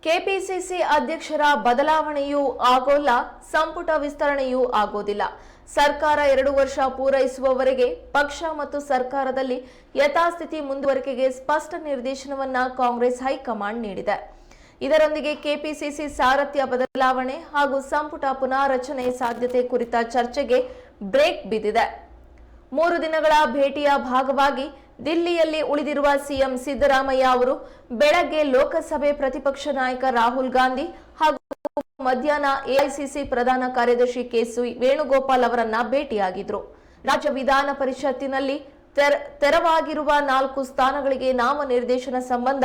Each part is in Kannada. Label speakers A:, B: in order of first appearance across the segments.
A: ಕೆಪಿಸಿಸಿ ಅಧ್ಯಕ್ಷರ ಬದಲಾವಣೆಯೂ ಆಗೋಲ್ಲ, ಸಂಪುಟ ವಿಸ್ತರಣೆಯೂ ಆಗೋದಿಲ್ಲ. ಸರ್ಕಾರ 2 ವರ್ಷ ಪೂರೈಸುವವರೆಗೆ ಪಕ್ಷ ಮತ್ತು ಸರ್ಕಾರದಲ್ಲಿ ಯಥಾಸ್ಥಿತಿ ಮುಂದುವರಿಕೆಗೆ ಸ್ಪಷ್ಟ ನಿರ್ದೇಶನವನ್ನ ಕಾಂಗ್ರೆಸ್ ಹೈಕಮಾಂಡ್ ನೀಡಿದೆ. ಇದರೊಂದಿಗೆ ಕೆಪಿಸಿಸಿ ಸಾರಥ್ಯ ಬದಲಾವಣೆ ಹಾಗೂ ಸಂಪುಟ ಪುನಾರಚನೆ ಸಾಧ್ಯತೆ ಕುರಿತ ಚರ್ಚೆಗೆ ಬ್ರೇಕ್ ಬಿದ್ದಿದೆ. 3 ದಿನಗಳ ಭೇಟಿಯ ಭಾಗವಾಗಿ ದಿಲ್ಲಿಯಲ್ಲಿ ಉಳಿದಿರುವ ಸಿಎಂ ಸಿದ್ದರಾಮಯ್ಯ ಅವರು ಬೆಳಗ್ಗೆ ಲೋಕಸಭೆ ಪ್ರತಿಪಕ್ಷ ನಾಯಕ ರಾಹುಲ್ ಗಾಂಧಿ ಹಾಗೂ ಮಧ್ಯಾಹ್ನ ಎಐಸಿಸಿ ಪ್ರಧಾನ ಕಾರ್ಯದರ್ಶಿ ಕೆ.ಸಿ. ವೇಣುಗೋಪಾಲ್ ಅವರನ್ನ ಭೇಟಿಯಾಗಿದ್ರು. ರಾಜ್ಯ ವಿಧಾನ ಪರಿಷತ್ತಿನಲ್ಲಿ ತೆರವಾಗಿರುವ 4 ಸ್ಥಾನಗಳಿಗೆ ನಾಮನಿರ್ದೇಶನ ಸಂಬಂಧ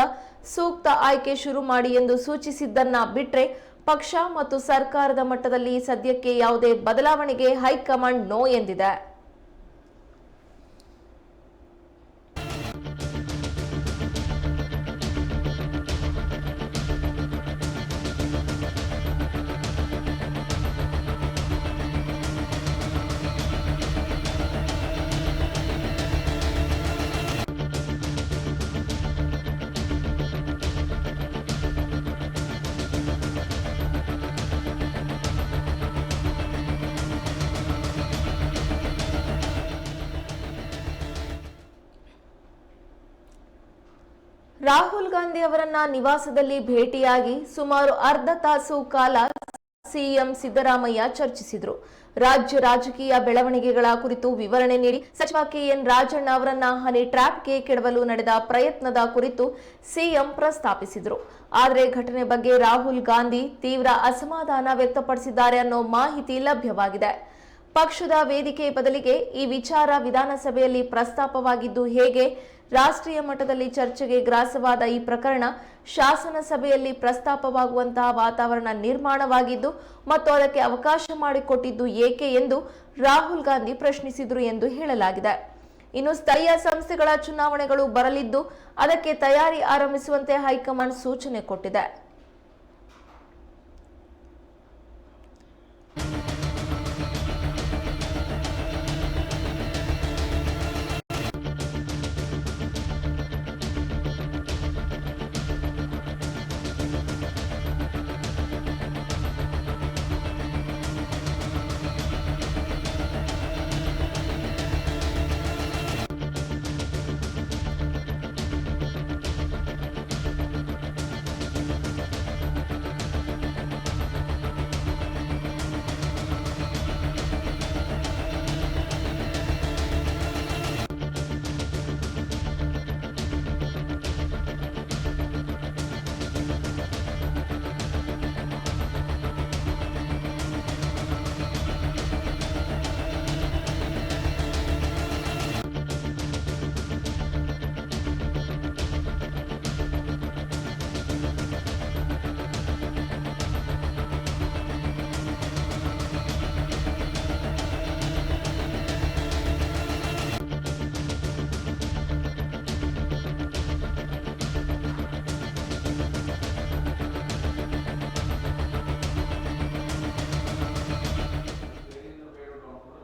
A: ಸೂಕ್ತ ಆಯ್ಕೆ ಶುರು ಮಾಡಿ ಎಂದು ಸೂಚಿಸಿದ್ದನ್ನ ಬಿಟ್ರೆ ಪಕ್ಷ ಮತ್ತು ಸರ್ಕಾರದ ಮಟ್ಟದಲ್ಲಿ ಸದ್ಯಕ್ಕೆ ಯಾವುದೇ ಬದಲಾವಣೆಗೆ ಹೈಕಮಾಂಡ್ ನೋ ಎಂದಿದೆ. ರಾಹುಲ್ ಗಾಂಧಿ ಅವರನ್ನ ನಿವಾಸದಲ್ಲಿ ಭೇಟಿಯಾಗಿ ಸುಮಾರು ಅರ್ಧ ತಾಸು ಕಾಲ ಸಿಎಂ ಸಿದ್ದರಾಮಯ್ಯ ಚರ್ಚಿಸಿದರು. ರಾಜ್ಯ ರಾಜಕೀಯ ಬೆಳವಣಿಗೆಗಳ ಕುರಿತು ವಿವರಣೆ ನೀಡಿ ಸಚಿವ ಕೆಎನ್ ರಾಜಣ್ಣ ಅವರನ್ನ ಹನಿ ಟ್ರ್ಯಾಪ್ಗೆ ಕೆಡವಲು ನಡೆದ ಪ್ರಯತ್ನದ ಕುರಿತು ಸಿಎಂ ಪ್ರಸ್ತಾಪಿಸಿದರು. ಆದರೆ ಘಟನೆ ಬಗ್ಗೆ ರಾಹುಲ್ ಗಾಂಧಿ ತೀವ್ರ ಅಸಮಾಧಾನ ವ್ಯಕ್ತಪಡಿಸಿದ್ದಾರೆ ಅನ್ನೋ ಮಾಹಿತಿ ಲಭ್ಯವಾಗಿದೆ. ಪಕ್ಷದ ವೇದಿಕೆ ಬದಲಿಗೆ ಈ ವಿಚಾರ ವಿಧಾನಸಭೆಯಲ್ಲಿ ಪ್ರಸ್ತಾಪವಾಗಿದ್ದು ಹೇಗೆ? ರಾಷ್ಟ್ರೀಯ ಮಟ್ಟದಲ್ಲಿ ಚರ್ಚೆಗೆ ಗ್ರಾಸವಾದ ಈ ಪ್ರಕರಣ ಶಾಸನಸಭೆಯಲ್ಲಿ ಪ್ರಸ್ತಾಪವಾಗುವಂತಹ ವಾತಾವರಣ ನಿರ್ಮಾಣವಾಗಿದ್ದು ಮತ್ತು ಅದಕ್ಕೆ ಅವಕಾಶ ಮಾಡಿಕೊಟ್ಟಿದ್ದು ಏಕೆ ಎಂದು ರಾಹುಲ್ ಗಾಂಧಿ ಪ್ರಶ್ನಿಸಿದರು ಎಂದು ಹೇಳಲಾಗಿದೆ. ಇನ್ನು ಸ್ಥಳೀಯ ಸಂಸ್ಥೆಗಳ ಚುನಾವಣೆಗಳು ಬರಲಿದ್ದು ಅದಕ್ಕೆ ತಯಾರಿ ಆರಂಭಿಸುವಂತೆ ಹೈಕಮಾಂಡ್ ಸೂಚನೆ ಕೊಟ್ಟಿದೆ.